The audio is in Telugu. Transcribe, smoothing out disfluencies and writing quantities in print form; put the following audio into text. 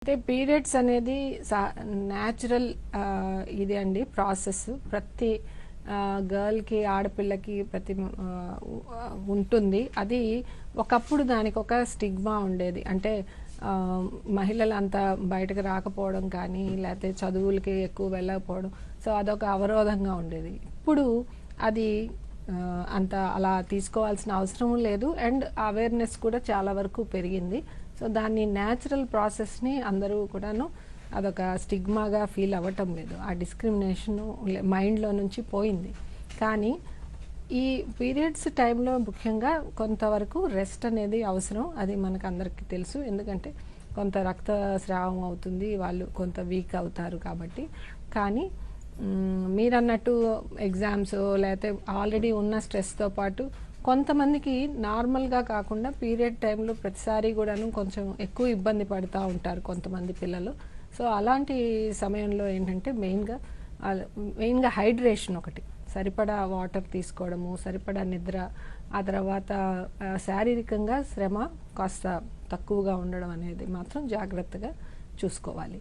అంటే పీరియడ్స్ అనేది న్యాచురల్ ఇది అండి ప్రాసెస్. ప్రతి గర్ల్కి ఆడపిల్లకి ప్రతి ఉంటుంది. అది ఒకప్పుడు దానికి ఒక స్టిగ్మా ఉండేది. అంటే మహిళలు అంత బయటకు రాకపోవడం కానీ, లేకపోతే చదువులకి ఎక్కువ వెళ్ళకపోవడం, సో అదొక అవరోధంగా ఉండేది. ఇప్పుడు అది అంత అలా తీసుకోవాల్సిన అవసరం లేదు. అండ్ అవేర్నెస్ కూడా చాలా వరకు పెరిగింది. సో దాన్ని న్యాచురల్ ప్రాసెస్ని అందరూ కూడాను అదొక స్టిగ్మాగా ఫీల్ అవ్వటం లేదు. ఆ డిస్క్రిమినేషన్ మైండ్లో నుంచి పోయింది. కానీ ఈ పీరియడ్స్ టైంలో ముఖ్యంగా కొంతవరకు రెస్ట్ అనేది అవసరం. అది మనకు అందరికీ తెలుసు. ఎందుకంటే కొంత రక్తస్రావం అవుతుంది, వాళ్ళు కొంత వీక్ అవుతారు కాబట్టి. కానీ మీరన్నట్టు ఎగ్జామ్స్ లేకపోతే ఆల్రెడీ ఉన్న స్ట్రెస్తో పాటు కొంతమందికి నార్మల్గా కాకుండా పీరియడ్ టైంలో ప్రతిసారి కూడాను కొంచెం ఎక్కువ ఇబ్బంది పడుతూ ఉంటారు కొంతమంది పిల్లలు. సో అలాంటి సమయంలో ఏంటంటే మెయిన్గా హైడ్రేషన్ ఒకటి, సరిపడా వాటర్ తీసుకోవడము, సరిపడా నిద్ర, ఆ తర్వాత శారీరకంగా శ్రమ కాస్త తక్కువగా ఉండడం అనేది మాత్రం జాగ్రత్తగా చూసుకోవాలి.